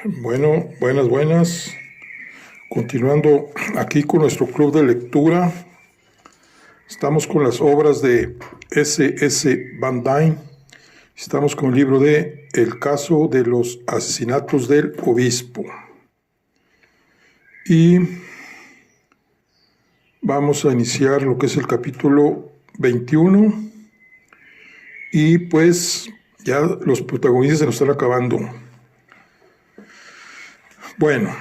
Bueno, buenas. Continuando aquí con nuestro club de lectura, estamos con las obras de S. Van Dyne. Estamos con el libro de El caso de los asesinatos del obispo. Y vamos a iniciar lo que es el capítulo 21. Y pues ya los protagonistas se nos están acabando. Bueno,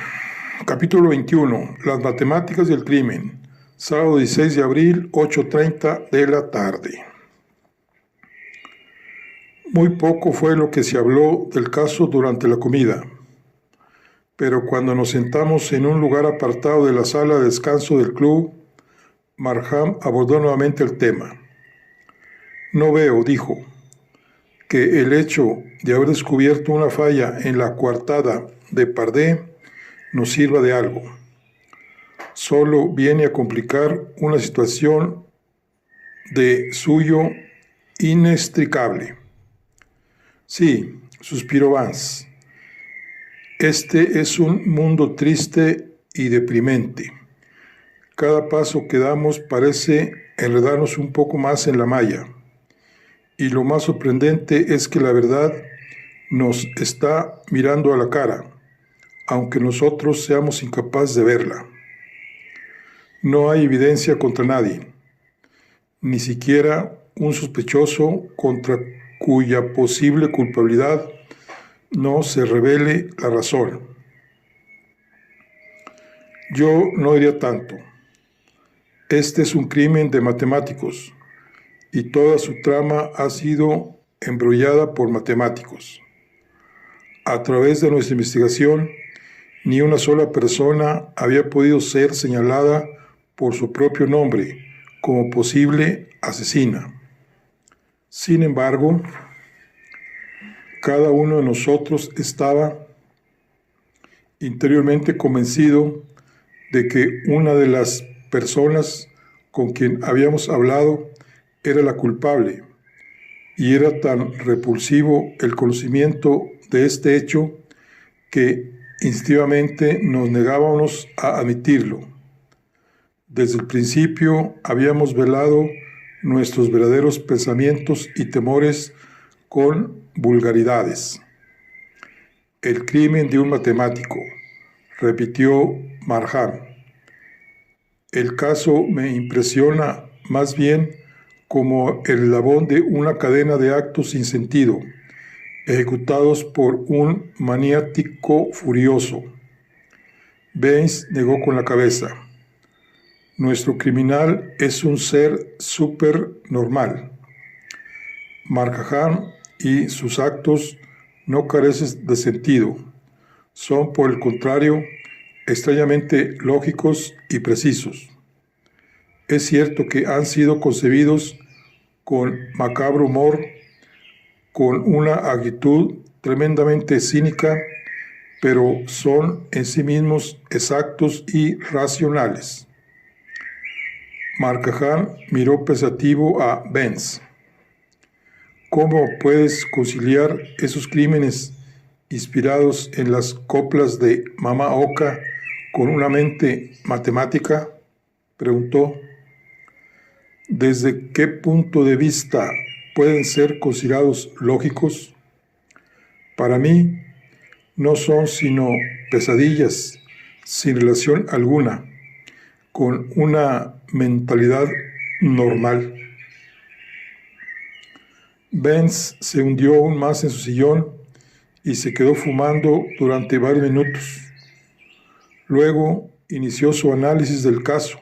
capítulo 21, las matemáticas del crimen, sábado 16 de abril, 8:30 de la tarde. Muy poco fue lo que se habló del caso durante la comida, pero cuando nos sentamos en un lugar apartado de la sala de descanso del club, Markham abordó nuevamente el tema. No veo, dijo, que el hecho de haber descubierto una falla en la coartada de Pardee nos sirva de algo. Solo viene a complicar una situación de suyo inextricable. Sí, suspiró Vance. Este es un mundo triste y deprimente. Cada paso que damos parece enredarnos un poco más en la malla. Y lo más sorprendente es que la verdad nos está mirando a la cara, aunque nosotros seamos incapaces de verla. No hay evidencia contra nadie, ni siquiera un sospechoso contra cuya posible culpabilidad no se revele la razón. Yo no diría tanto. Este es un crimen de matemáticos, y toda su trama ha sido embrollada por matemáticos. A través de nuestra investigación, ni una sola persona había podido ser señalada por su propio nombre como posible asesina. Sin embargo, cada uno de nosotros estaba interiormente convencido de que una de las personas con quien habíamos hablado era la culpable, y era tan repulsivo el conocimiento de este hecho que instintivamente nos negábamos a admitirlo. Desde el principio habíamos velado nuestros verdaderos pensamientos y temores con vulgaridades. El crimen de un matemático, repitió Markham. El caso me impresiona más bien como el eslabón de una cadena de actos sin sentido, ejecutados por un maniático furioso. Baines negó con la cabeza. Nuestro criminal es un ser supernormal. Markham y sus actos no carecen de sentido. Son, por el contrario, extrañamente lógicos y precisos. Es cierto que han sido concebidos con macabro humor, con una actitud tremendamente cínica, pero son en sí mismos exactos y racionales. Markham miró pensativo a Baines. ¿Cómo puedes conciliar esos crímenes inspirados en las coplas de Mamá Oca con una mente matemática? Preguntó. ¿Desde qué punto de vista pueden ser considerados lógicos? Para mí, no son sino pesadillas sin relación alguna con una mentalidad normal. Baines se hundió aún más en su sillón y se quedó fumando durante varios minutos. Luego inició su análisis del caso,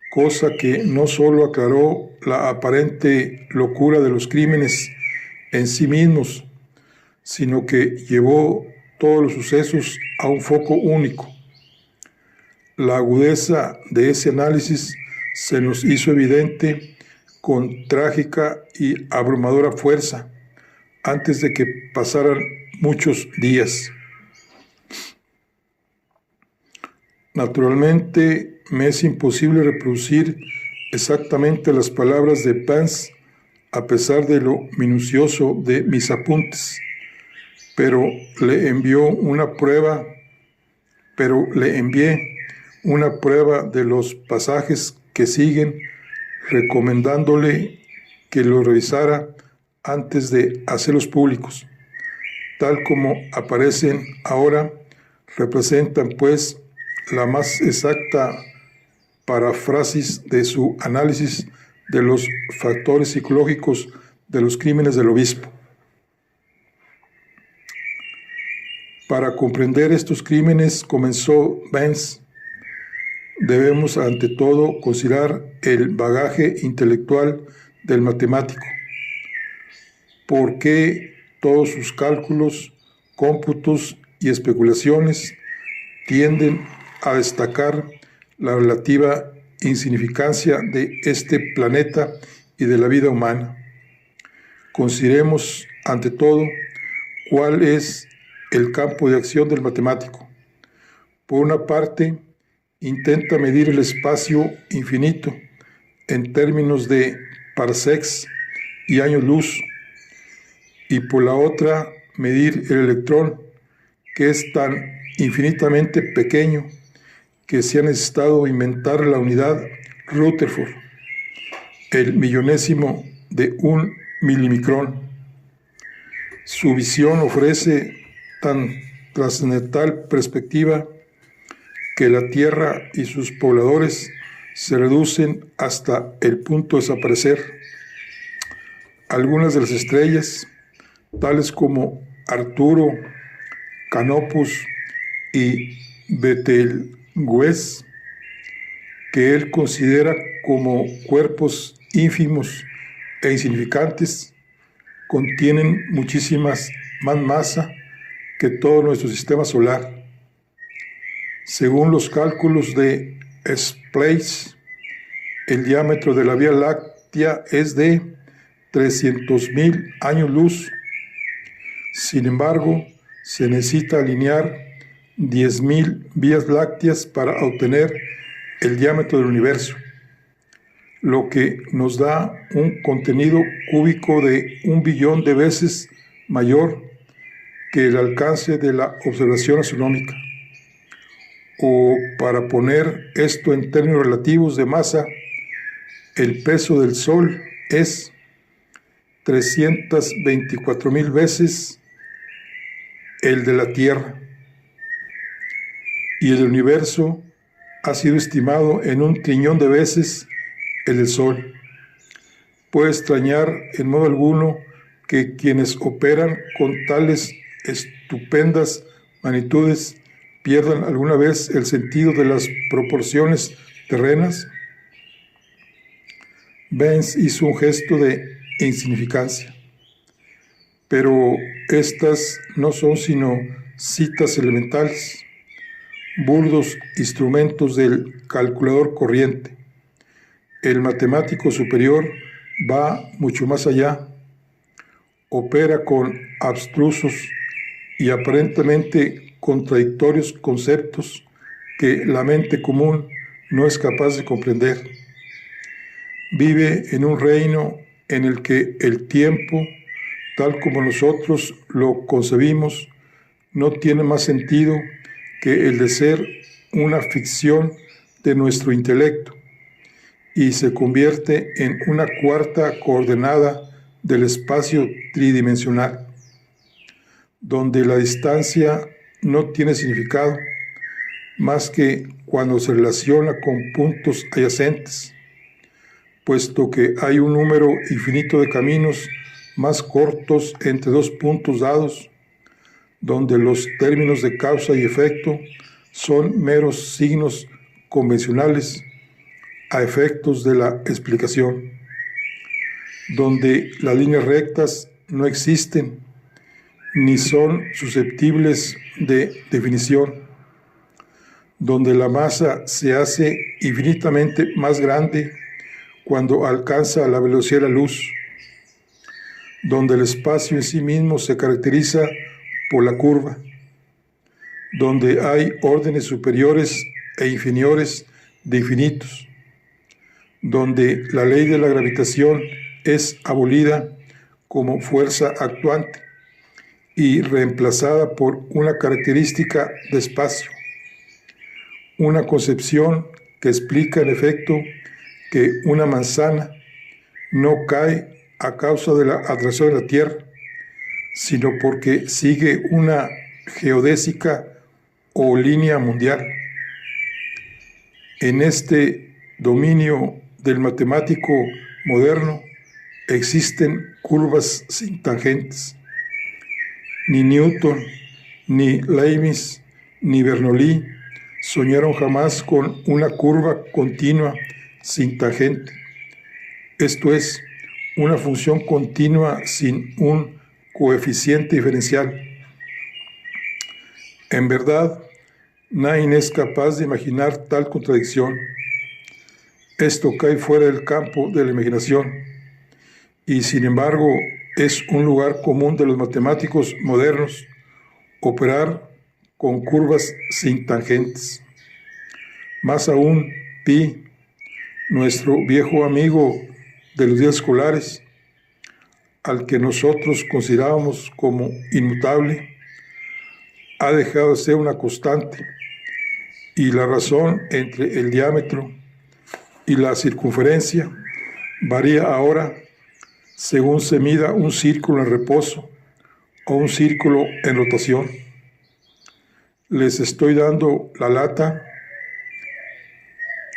cosa que no solo aclaró la aparente locura de los crímenes en sí mismos, sino que llevó todos los sucesos a un foco único. La agudeza de ese análisis se nos hizo evidente con trágica y abrumadora fuerza antes de que pasaran muchos días. Naturalmente, me es imposible reproducir exactamente las palabras de Baines a pesar de lo minucioso de mis apuntes, pero le envié una prueba de los pasajes que siguen, recomendándole que lo revisara antes de hacerlos públicos. Tal como aparecen ahora, representan pues la más exacta paráfrasis de su análisis de los factores psicológicos de los crímenes del obispo. Para comprender estos crímenes, comenzó Vance, debemos ante todo considerar el bagaje intelectual del matemático. ¿Por qué todos sus cálculos, cómputos y especulaciones tienden a destacar la relativa insignificancia de este planeta y de la vida humana? Consideremos ante todo cuál es el campo de acción del matemático. Por una parte, intenta medir el espacio infinito en términos de parsecs y años luz, y por la otra, medir el electrón, que es tan infinitamente pequeño que se ha necesitado inventar la unidad Rutherford, el millonésimo de un milimicrón. Su visión ofrece tan trascendental perspectiva que la Tierra y sus pobladores se reducen hasta el punto de desaparecer. Algunas de las estrellas, tales como Arturo, Canopus y Betelgeuse, que él considera como cuerpos ínfimos e insignificantes, contienen muchísimas más masa que todo nuestro sistema solar. Según los cálculos de Splice, el diámetro de la Vía Láctea es de 300.000 años luz. Sin embargo, se necesita alinear 10.000 vías lácteas para obtener el diámetro del universo, lo que nos da un contenido cúbico de 1 billón de veces mayor que el alcance de la observación astronómica. O para poner esto en términos relativos de masa, el peso del Sol es 324.000 veces el de la Tierra, y el universo ha sido estimado en 1 trillón de veces el del Sol. Puede extrañar en modo alguno que quienes operan con tales estupendas magnitudes pierdan alguna vez el sentido de las proporciones terrenas. Vance hizo un gesto de insignificancia, pero estas no son sino citas elementales, burdos instrumentos del calculador corriente. El matemático superior va mucho más allá, opera con abstrusos y aparentemente contradictorios conceptos que la mente común no es capaz de comprender. Vive en un reino en el que el tiempo, tal como nosotros lo concebimos, no tiene más sentido que el de ser una ficción de nuestro intelecto, y se convierte en una cuarta coordenada del espacio tridimensional, donde la distancia no tiene significado más que cuando se relaciona con puntos adyacentes, puesto que hay un número infinito de caminos más cortos entre dos puntos dados, donde los términos de causa y efecto son meros signos convencionales a efectos de la explicación, donde las líneas rectas no existen ni son susceptibles de definición, donde la masa se hace infinitamente más grande cuando alcanza la velocidad de la luz, donde el espacio en sí mismo se caracteriza por la curva, donde hay órdenes superiores e inferiores de infinitos, donde la ley de la gravitación es abolida como fuerza actuante y reemplazada por una característica de espacio, una concepción que explica en efecto que una manzana no cae a causa de la atracción de la Tierra, sino porque sigue una geodésica o línea mundial. En este dominio del matemático moderno existen curvas sin tangentes. Ni Newton, ni Leibniz, ni Bernoulli soñaron jamás con una curva continua sin tangente. Esto es, una función continua sin un coeficiente diferencial. En verdad, nadie es capaz de imaginar tal contradicción. Esto cae fuera del campo de la imaginación y, sin embargo, es un lugar común de los matemáticos modernos operar con curvas sin tangentes. Más aún, pi, nuestro viejo amigo de los días escolares, al que nosotros considerábamos como inmutable, ha dejado de ser una constante, y la razón entre el diámetro y la circunferencia varía ahora según se mida un círculo en reposo o un círculo en rotación. Les estoy dando la lata,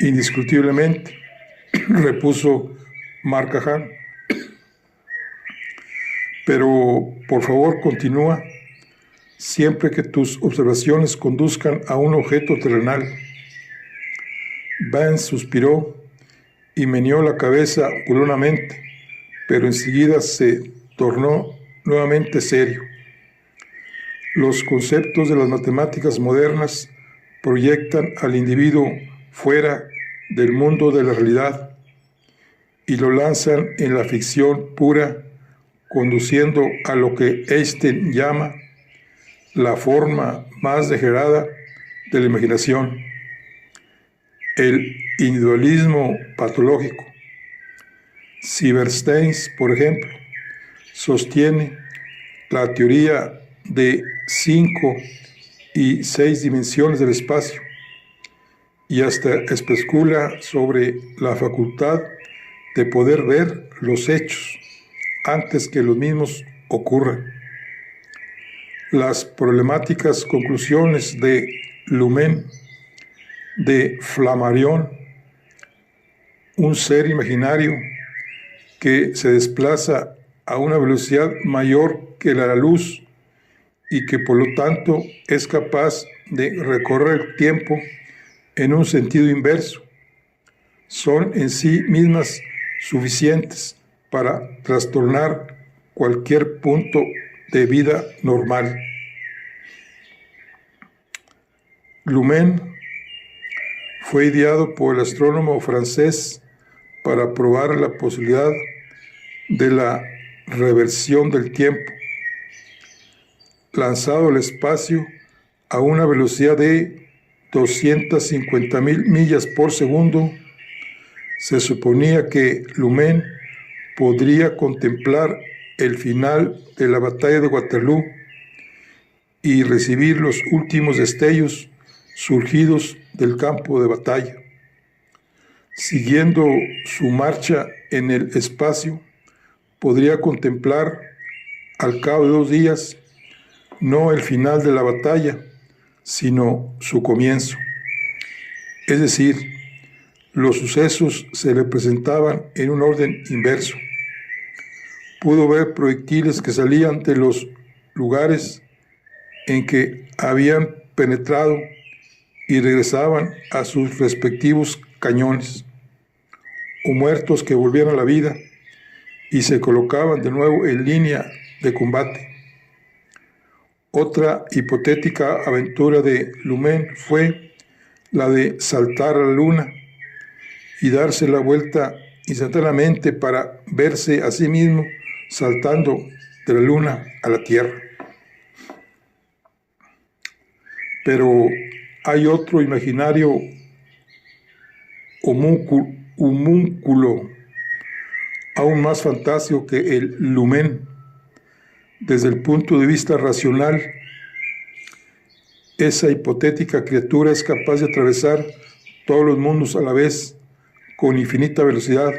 indiscutiblemente, repuso Marcahan. Pero, por favor, continúa, siempre que tus observaciones conduzcan a un objeto terrenal. Vance suspiró y meneó la cabeza burlonamente, pero enseguida se tornó nuevamente serio. Los conceptos de las matemáticas modernas proyectan al individuo fuera del mundo de la realidad y lo lanzan en la ficción pura, conduciendo a lo que Einstein llama la forma más degenerada de la imaginación, el individualismo patológico. Silverstein, por ejemplo, sostiene la teoría de 5 y 6 dimensiones del espacio y hasta especula sobre la facultad de poder ver los hechos antes que los mismos ocurran. Las problemáticas conclusiones de Lumen, de Flammarion, un ser imaginario que se desplaza a una velocidad mayor que la luz y que por lo tanto es capaz de recorrer el tiempo en un sentido inverso, son en sí mismas suficientes para trastornar cualquier punto de vida normal. Lumen fue ideado por el astrónomo francés para probar la posibilidad de la reversión del tiempo. Lanzado al espacio a una velocidad de 250,000 millas por segundo, se suponía que Lumen podría contemplar el final de la batalla de Waterloo y recibir los últimos destellos surgidos del campo de batalla. Siguiendo su marcha en el espacio, podría contemplar al cabo de 2 días no el final de la batalla, sino su comienzo. Es decir, los sucesos se le presentaban en un orden inverso. Pudo ver proyectiles que salían de los lugares en que habían penetrado y regresaban a sus respectivos cañones, o muertos que volvían a la vida y se colocaban de nuevo en línea de combate. Otra hipotética aventura de Lumen fue la de saltar a la luna y darse la vuelta instantáneamente para verse a sí mismo saltando de la luna a la Tierra. Pero hay otro imaginario homúnculo aún más fantástico que el Lumen, Desde el punto de vista racional, esa hipotética criatura es capaz de atravesar todos los mundos a la vez con infinita velocidad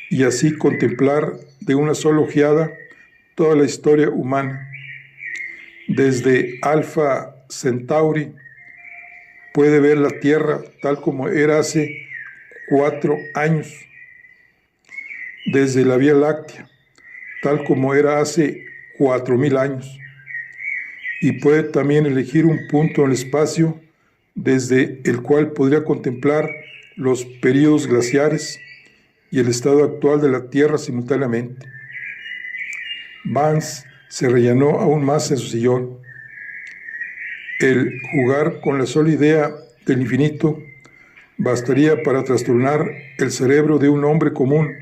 y así contemplar de una sola ojeada toda la historia humana. Desde Alpha Centauri puede ver la Tierra tal como era hace 4 años. Desde la Vía Láctea, tal como era hace 4000 años. Y puede también elegir un punto en el espacio desde el cual podría contemplar los períodos glaciares y el estado actual de la Tierra simultáneamente. Vance se rellenó aún más en su sillón. El jugar con la sola idea del infinito bastaría para trastornar el cerebro de un hombre común.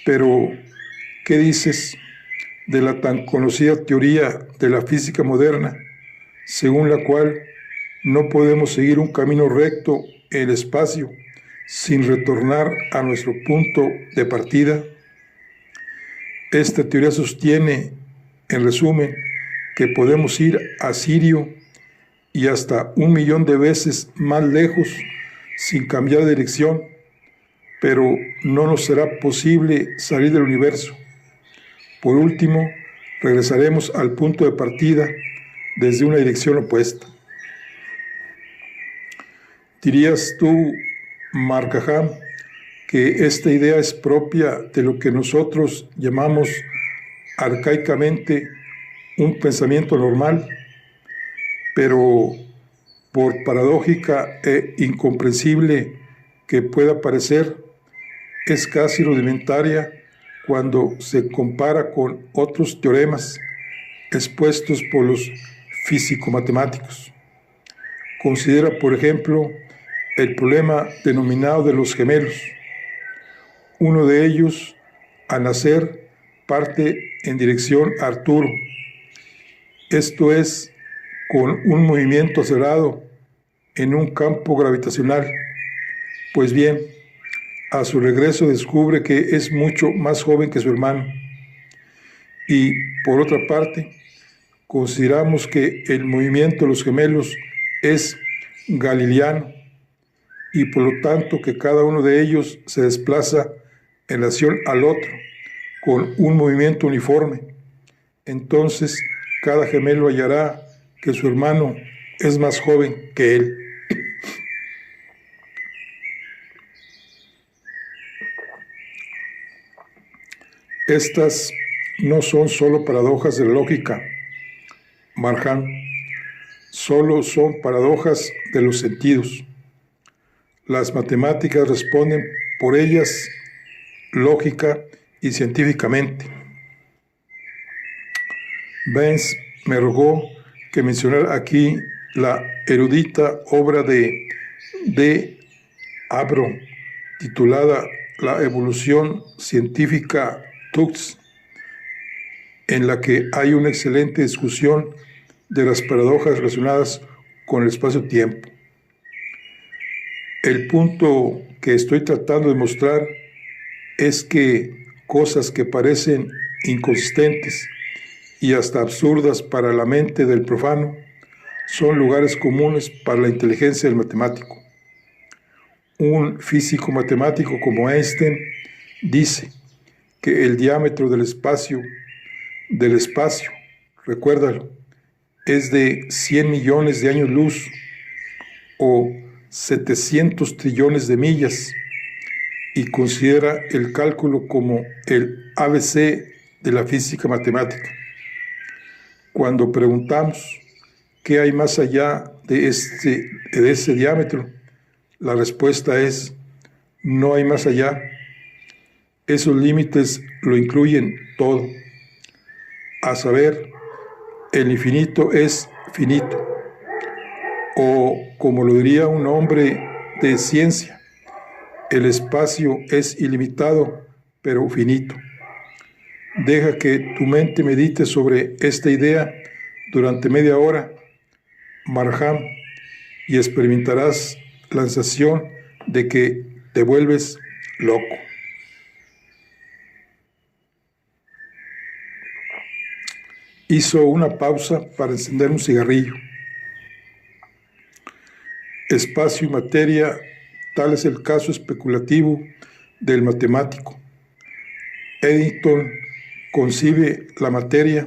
Pero, ¿qué dices de la tan conocida teoría de la física moderna, según la cual no podemos seguir un camino recto en el espacio sin retornar a nuestro punto de partida? Esta teoría sostiene, en resumen, que podemos ir a Sirio y hasta 1.000.000 de veces más lejos sin cambiar de dirección, pero no nos será posible salir del universo. Por último, regresaremos al punto de partida desde una dirección opuesta. ¿Dirías tú, Markham, que esta idea es propia de lo que nosotros llamamos arcaicamente un pensamiento normal, pero por paradójica e incomprensible que pueda parecer, es casi rudimentaria cuando se compara con otros teoremas expuestos por los físico-matemáticos? Considera, por ejemplo, el problema denominado de los gemelos. Uno de ellos, al nacer, parte en dirección a Arturo. Esto es, con un movimiento acelerado en un campo gravitacional. Pues bien, a su regreso descubre que es mucho más joven que su hermano. Y, por otra parte, consideramos que el movimiento de los gemelos es galileano y por lo tanto que cada uno de ellos se desplaza en relación al otro con un movimiento uniforme. Entonces, cada gemelo hallará que su hermano es más joven que él. Estas no son solo paradojas de la lógica, Markham, solo son paradojas de los sentidos. Las matemáticas responden por ellas lógica y científicamente. Vance me rogó que mencionara aquí la erudita obra de Abro, titulada La evolución científica Tux, en la que hay una excelente discusión de las paradojas relacionadas con el espacio-tiempo. El punto que estoy tratando de mostrar es que cosas que parecen inconsistentes y hasta absurdas para la mente del profano son lugares comunes para la inteligencia del matemático. Un físico matemático como Einstein dice que el diámetro del espacio, recuérdalo, es de 100 millones de años luz o 700 trillones de millas, y considera el cálculo como el ABC de la física matemática. Cuando preguntamos qué hay más allá de ese diámetro, la respuesta es: no hay más allá. Esos límites lo incluyen todo. A saber, el infinito es finito. O, como lo diría un hombre de ciencia, el espacio es ilimitado, pero finito. Deja que tu mente medite sobre esta idea durante media hora, Markham, y experimentarás la sensación de que te vuelves loco. Hizo una pausa para encender un cigarrillo. Espacio y materia, tal es el caso especulativo del matemático. Eddington concibe la materia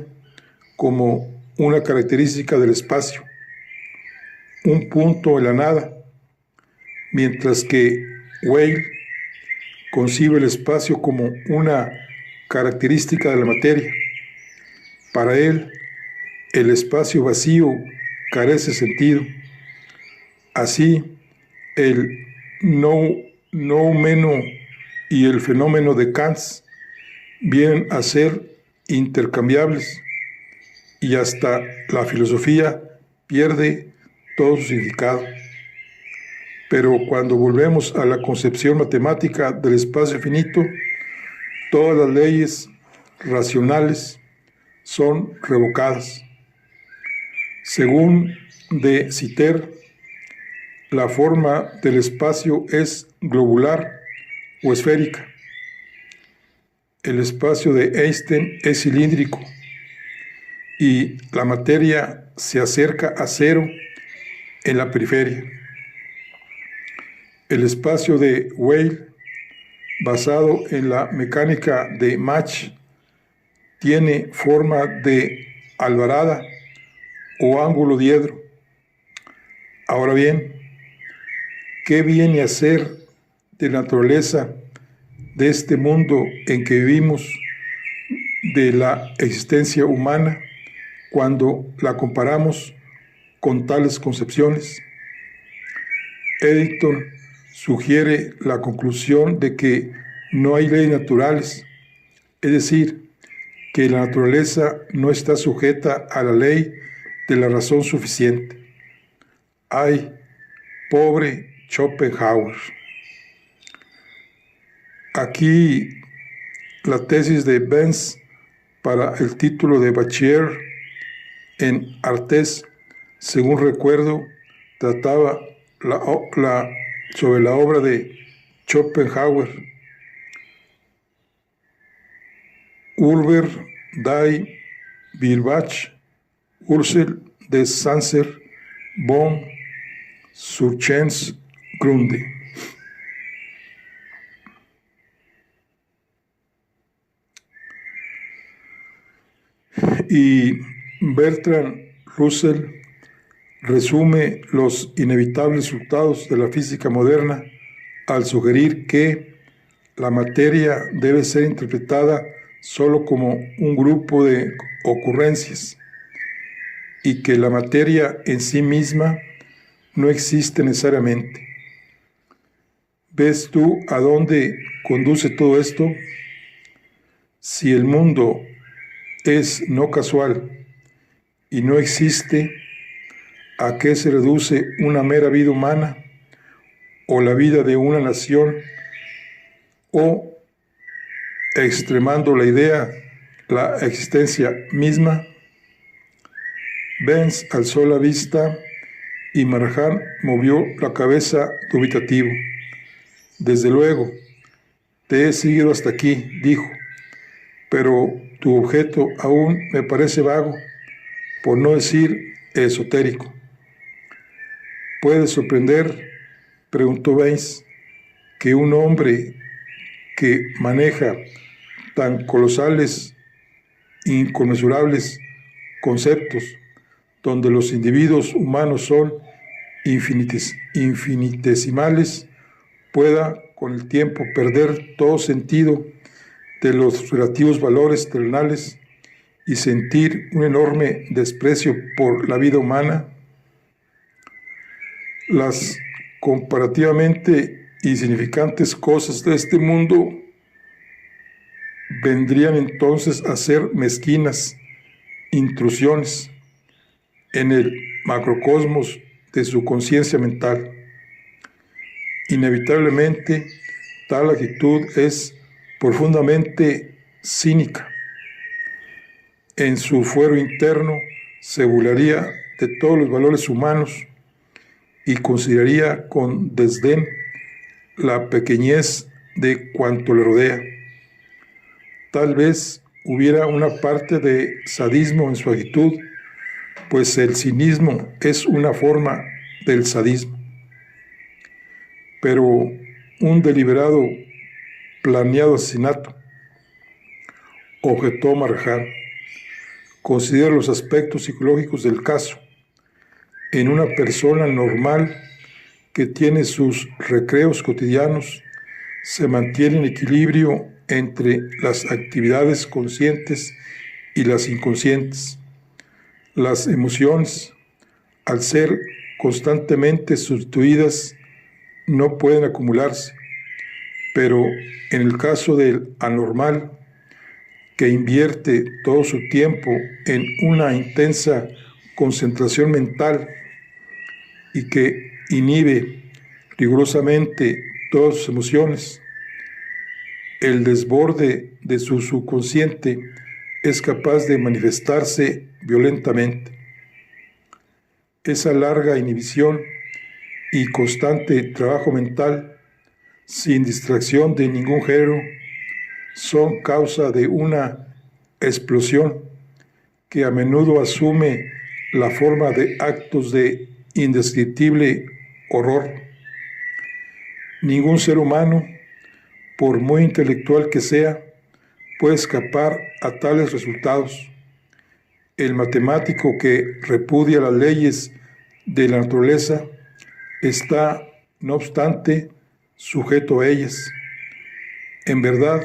como una característica del espacio, un punto en la nada, mientras que Weyl concibe el espacio como una característica de la materia. Para él, el espacio vacío carece de sentido. Así, el noumeno y el fenómeno de Kant vienen a ser intercambiables y hasta la filosofía pierde todo su significado. Pero cuando volvemos a la concepción matemática del espacio finito, todas las leyes racionales son revocadas. Según de Sitter, la forma del espacio es globular o esférica. El espacio de Einstein es cilíndrico y la materia se acerca a cero en la periferia. El espacio de Weyl, basado en la mecánica de Mach, tiene forma de albarada o ángulo diedro. Ahora bien, ¿qué viene a ser de la naturaleza de este mundo en que vivimos, de la existencia humana, cuando la comparamos con tales concepciones? Eddington sugiere la conclusión de que no hay leyes naturales, es decir, que la naturaleza no está sujeta a la ley de la razón suficiente. ¡Ay, pobre Schopenhauer! Aquí la tesis de Benz para el título de bachiller en Artes, según recuerdo, trataba sobre la obra de Schopenhauer, Über die Birbach, Ursel des Sanser, von Surchensgrunde. Y Bertrand Russell resume los inevitables resultados de la física moderna al sugerir que la materia debe ser interpretada solo como un grupo de ocurrencias y que la materia en sí misma no existe necesariamente. ¿Ves tú a dónde conduce todo esto? Si el mundo es no casual y no existe, ¿a qué se reduce una mera vida humana o la vida de una nación? O, extremando la idea, la existencia misma. Benz alzó la vista y Marjan movió la cabeza dubitativo. Desde luego, te he seguido hasta aquí, dijo, pero tu objeto aún me parece vago, por no decir esotérico. ¿Puede sorprender, preguntó Benz, que un hombre que maneja tan colosales, inconmensurables conceptos, donde los individuos humanos son infinitesimales, pueda con el tiempo perder todo sentido de los relativos valores terrenales y sentir un enorme desprecio por la vida humana? Las comparativamente insignificantes cosas de este mundo vendrían entonces a ser mezquinas intrusiones en el macrocosmos de su conciencia mental. Inevitablemente, tal actitud es profundamente cínica. En su fuero interno se burlaría de todos los valores humanos y consideraría con desdén la pequeñez de cuanto le rodea. Tal vez hubiera una parte de sadismo en su actitud, pues el cinismo es una forma del sadismo. Pero un deliberado, planeado asesinato, objetó Marjan, considera los aspectos psicológicos del caso. En una persona normal que tiene sus recreos cotidianos, se mantiene en equilibrio entre las actividades conscientes y las inconscientes. Las emociones, al ser constantemente sustituidas, no pueden acumularse, pero en el caso del anormal, que invierte todo su tiempo en una intensa concentración mental y que inhibe rigurosamente todas sus emociones, el desborde de su subconsciente es capaz de manifestarse violentamente. Esa larga inhibición y constante trabajo mental, sin distracción de ningún género, son causa de una explosión que a menudo asume la forma de actos de indescriptible horror. Ningún ser humano, por muy intelectual que sea, puede escapar a tales resultados. El matemático que repudia las leyes de la naturaleza está, no obstante, sujeto a ellas. En verdad,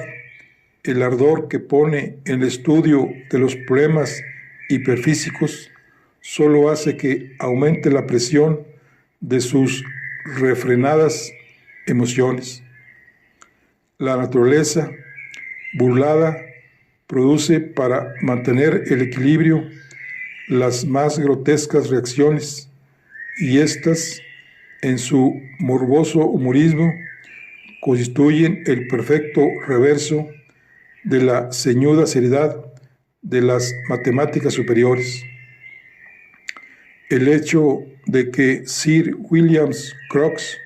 el ardor que pone en el estudio de los problemas hiperfísicos solo hace que aumente la presión de sus refrenadas emociones. La naturaleza, burlada, produce para mantener el equilibrio las más grotescas reacciones, y éstas, en su morboso humorismo, constituyen el perfecto reverso de la ceñuda seriedad de las matemáticas superiores. El hecho de que Sir William Crookes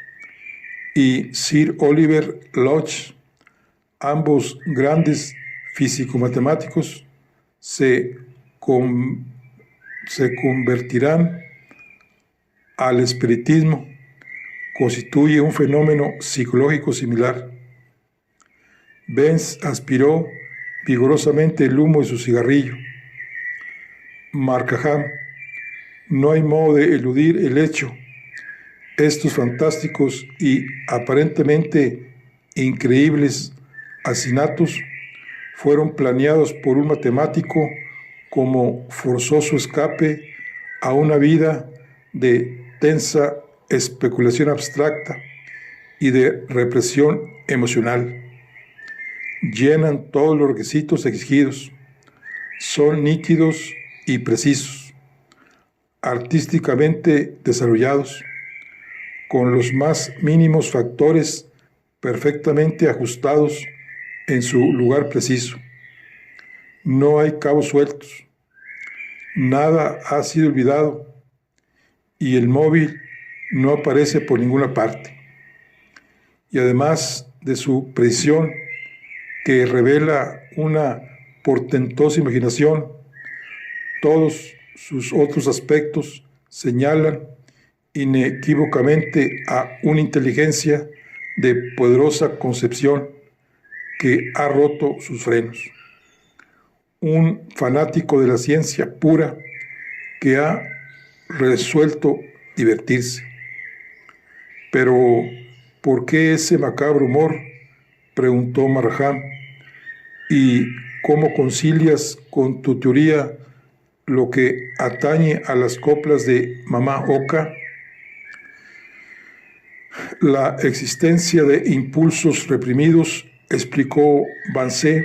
y Sir Oliver Lodge, ambos grandes físico-matemáticos, se convertirán al espiritismo, constituye un fenómeno psicológico similar. Benz aspiró vigorosamente el humo de su cigarrillo. Markham, no hay modo de eludir el hecho. Estos fantásticos y aparentemente increíbles asesinatos fueron planeados por un matemático como forzoso escape a una vida de tensa especulación abstracta y de represión emocional. Llenan todos los requisitos exigidos, son nítidos y precisos, artísticamente desarrollados, con los más mínimos factores perfectamente ajustados en su lugar preciso. No hay cabos sueltos, nada ha sido olvidado y el móvil no aparece por ninguna parte. Y además de su precisión, que revela una portentosa imaginación, todos sus otros aspectos señalan inequívocamente a una inteligencia de poderosa concepción que ha roto sus frenos. Un fanático de la ciencia pura que ha resuelto divertirse. Pero, ¿por qué ese macabro humor?, preguntó Markham. ¿Y cómo concilias con tu teoría lo que atañe a las coplas de Mamá Oca? La existencia de impulsos reprimidos, explicó Banzé,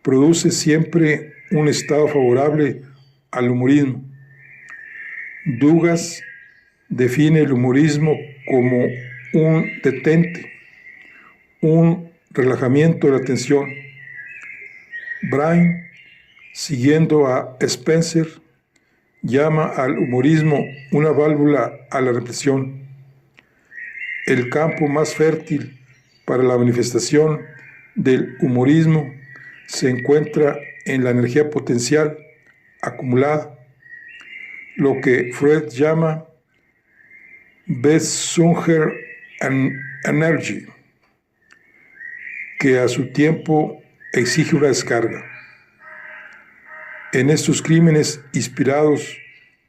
produce siempre un estado favorable al humorismo. Dugas define el humorismo como un detente, un relajamiento de la atención. Brain, siguiendo a Spencer, llama al humorismo una válvula a la represión. El campo más fértil para la manifestación del humorismo se encuentra en la energía potencial acumulada, lo que Freud llama Besunger Energy, que a su tiempo exige una descarga. En estos crímenes inspirados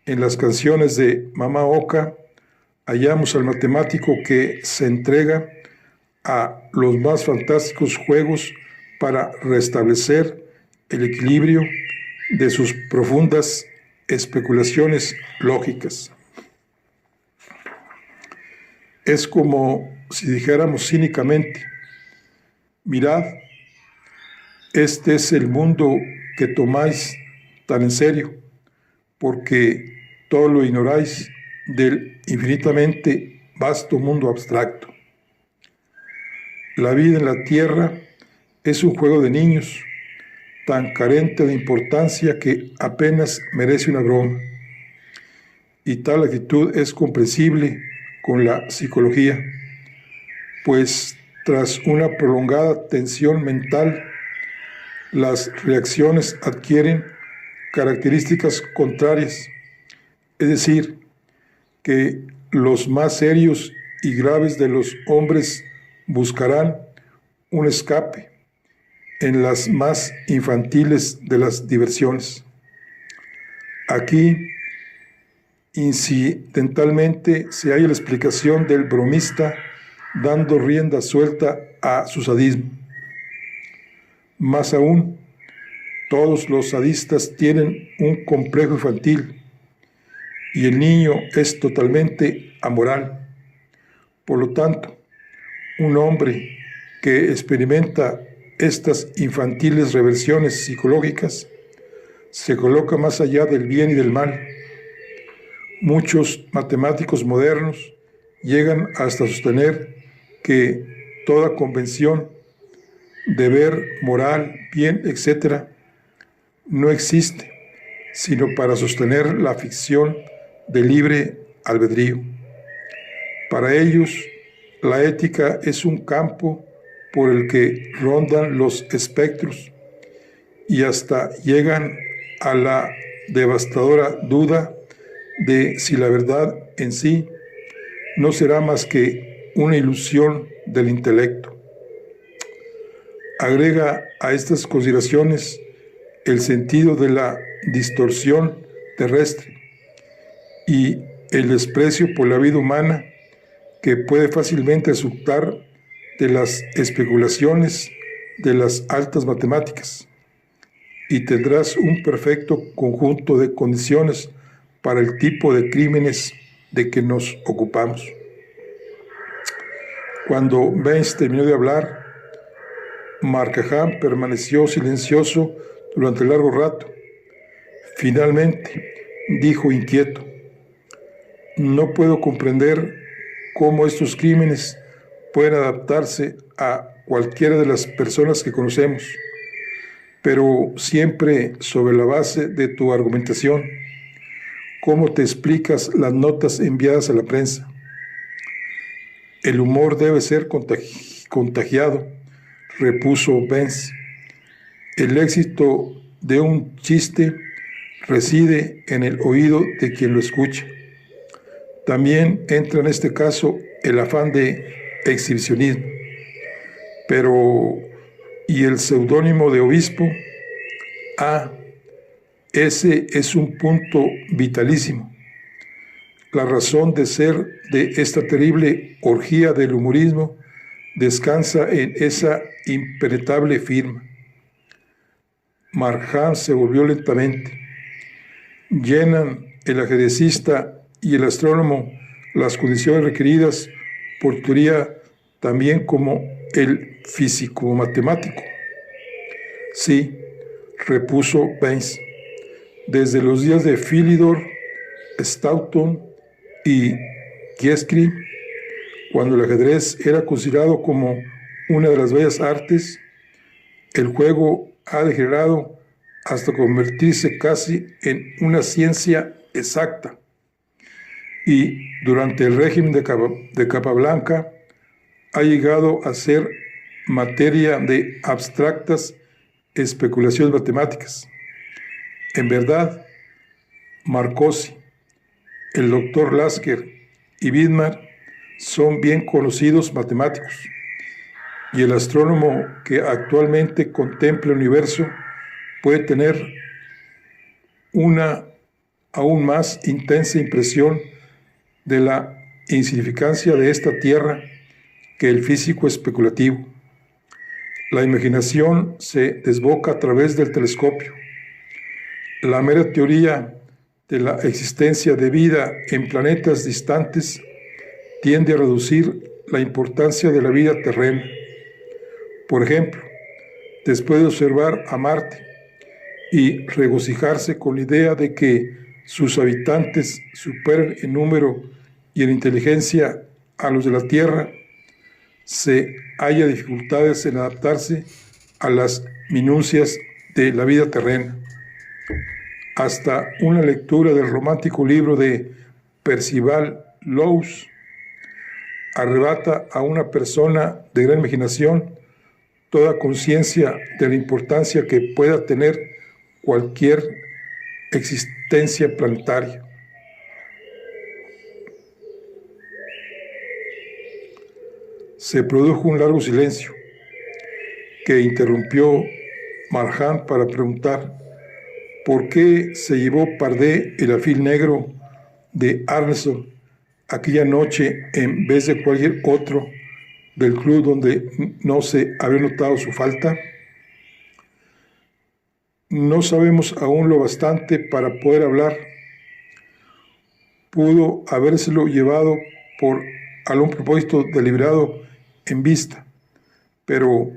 en las canciones de Mama Oka, hallamos al matemático que se entrega a los más fantásticos juegos para restablecer el equilibrio de sus profundas especulaciones lógicas. Es como si dijéramos cínicamente: mirad, este es el mundo que tomáis tan en serio, porque todo lo ignoráis del infinitamente vasto mundo abstracto. La vida en la tierra es un juego de niños, tan carente de importancia que apenas merece una broma. Y tal actitud es comprensible con la psicología, pues tras una prolongada tensión mental, las reacciones adquieren características contrarias, es decir, que los más serios y graves de los hombres buscarán un escape en las más infantiles de las diversiones. Aquí, incidentalmente, se halla la explicación del bromista dando rienda suelta a su sadismo. Más aún, todos los sadistas tienen un complejo infantil y el niño es totalmente amoral. Por lo tanto, un hombre que experimenta estas infantiles reversiones psicológicas se coloca más allá del bien y del mal. Muchos matemáticos modernos llegan hasta sostener que toda convención, deber, moral, bien, etc., no existe, sino para sostener la ficción del libre albedrío. Para ellos, la ética es un campo por el que rondan los espectros y hasta llegan a la devastadora duda de si la verdad en sí no será más que una ilusión del intelecto. Agrega a estas consideraciones el sentido de la distorsión terrestre y el desprecio por la vida humana que puede fácilmente resultar de las especulaciones de las altas matemáticas, y tendrás un perfecto conjunto de condiciones para el tipo de crímenes de que nos ocupamos. Cuando Benz terminó de hablar, Markham permaneció silencioso durante largo rato. Finalmente, dijo inquieto: no puedo comprender cómo estos crímenes pueden adaptarse a cualquiera de las personas que conocemos, pero siempre sobre la base de tu argumentación. ¿Cómo te explicas las notas enviadas a la prensa? El humor debe ser contagiado, repuso Benz. El éxito de un chiste reside en el oído de quien lo escucha. También entra en este caso el afán de exhibicionismo. Pero, ¿y el seudónimo de obispo? Ah, ese es un punto vitalísimo. La razón de ser de esta terrible orgía del humorismo descansa en esa impenetrable firma. Markham se volvió lentamente. ¿Llenan el ajedrecista y el astrónomo las condiciones requeridas por teoría también como el físico-matemático? Sí, repuso Benz. Desde los días de Philidor, Stoughton y Guthrie, cuando el ajedrez era considerado como una de las bellas artes, el juego ha degenerado hasta convertirse casi en una ciencia exacta. Y durante el régimen de Capablanca ha llegado a ser materia de abstractas especulaciones matemáticas. En verdad, Marcozzi, el doctor Lasker y Widmer son bien conocidos matemáticos, y el astrónomo que actualmente contempla el universo puede tener una aún más intensa impresión de la insignificancia de esta Tierra que el físico especulativo. La imaginación se desboca a través del telescopio. La mera teoría de la existencia de vida en planetas distantes tiende a reducir la importancia de la vida terrena. Por ejemplo, después de observar a Marte y regocijarse con la idea de que sus habitantes superan en número y en inteligencia a los de la Tierra, se halla dificultades en adaptarse a las minucias de la vida terrena. Hasta una lectura del romántico libro de Percival Lowes arrebata a una persona de gran imaginación toda conciencia de la importancia que pueda tener cualquier existencia planetaria. Se produjo un largo silencio que interrumpió Marchand para preguntar por qué se llevó Pardee el alfil negro de Arneson aquella noche en vez de cualquier otro del club donde no se había notado su falta. No sabemos aún lo bastante para poder hablar. Pudo habérselo llevado por algún propósito deliberado en vista, pero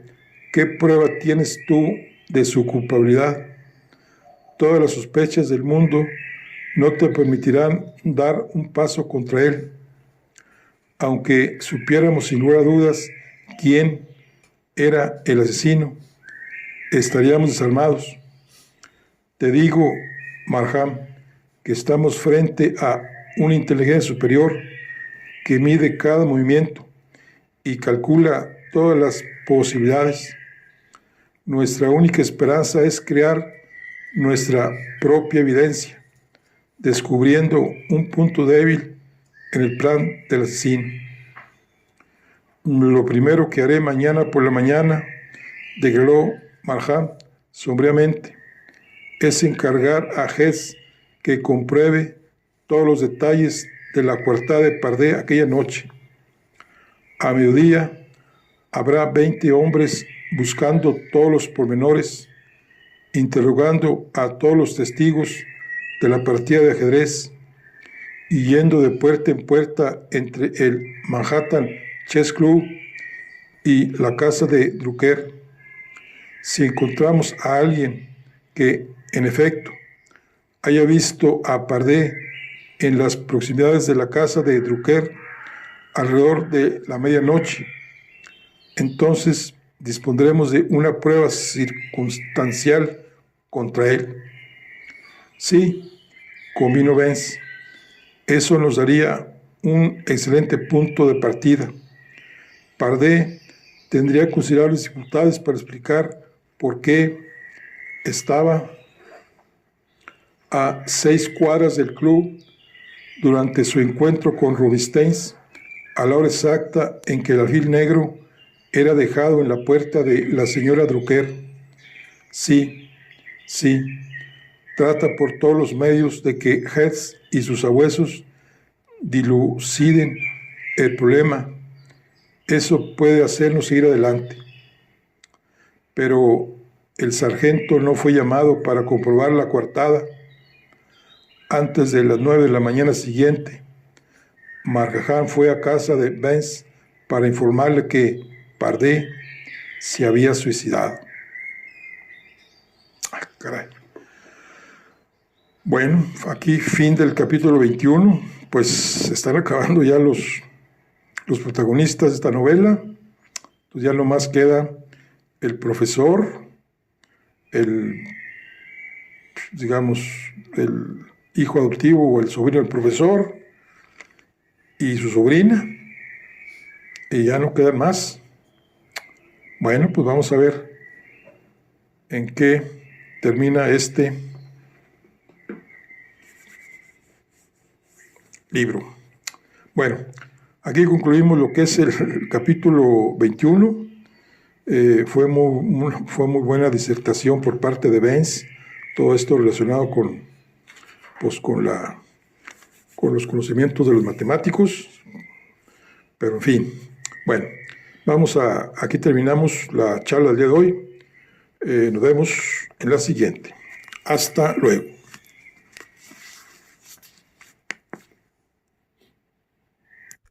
¿qué prueba tienes tú de su culpabilidad? Todas las sospechas del mundo no te permitirán dar un paso contra él. Aunque supiéramos sin lugar a dudas quién era el asesino, estaríamos desarmados. Te digo, Marchand, que estamos frente a una inteligencia superior que mide cada movimiento y calcula todas las posibilidades. Nuestra única esperanza es crear nuestra propia evidencia, descubriendo un punto débil en el plan del asesino. Lo primero que haré mañana por la mañana, declaró Marchand sombríamente, es encargar a Hess que compruebe todos los detalles de la coartada de Pardee aquella noche. A mediodía habrá 20 hombres buscando todos los pormenores, interrogando a todos los testigos de la partida de ajedrez y yendo de puerta en puerta entre el Manhattan Chess Club y la casa de Drucker. Si encontramos a alguien que, en efecto, haya visto a Pardee en las proximidades de la casa de Drucker alrededor de la medianoche, entonces dispondremos de una prueba circunstancial contra él. Sí, convino Vance, eso nos daría un excelente punto de partida. Pardee tendría considerables dificultades para explicar por qué estaba a 6 cuadras del club durante su encuentro con Rubinstein a la hora exacta en que el alfil negro era dejado en la puerta de la señora Drucker. Sí, trata por todos los medios de que Hess y sus sabuesos diluciden el problema. Eso puede hacernos seguir adelante. Pero el sargento no fue llamado para comprobar la coartada. Antes de las 9 de la mañana siguiente, Marchand fue a casa de Vance para informarle que Pardee se había suicidado. Caray. Bueno, aquí fin del capítulo 21, pues se están acabando ya los protagonistas de esta novela. Pues ya nomás queda el profesor, el hijo adoptivo o el sobrino del profesor y su sobrina, y ya no quedan más. Bueno, pues vamos a ver en qué termina este libro. Bueno, aquí concluimos lo que es el capítulo 21. Fue muy buena disertación por parte de Benz, todo esto relacionado con los conocimientos de los matemáticos, pero en fin. Bueno, aquí terminamos la charla del día de hoy. Nos vemos en la siguiente. Hasta luego.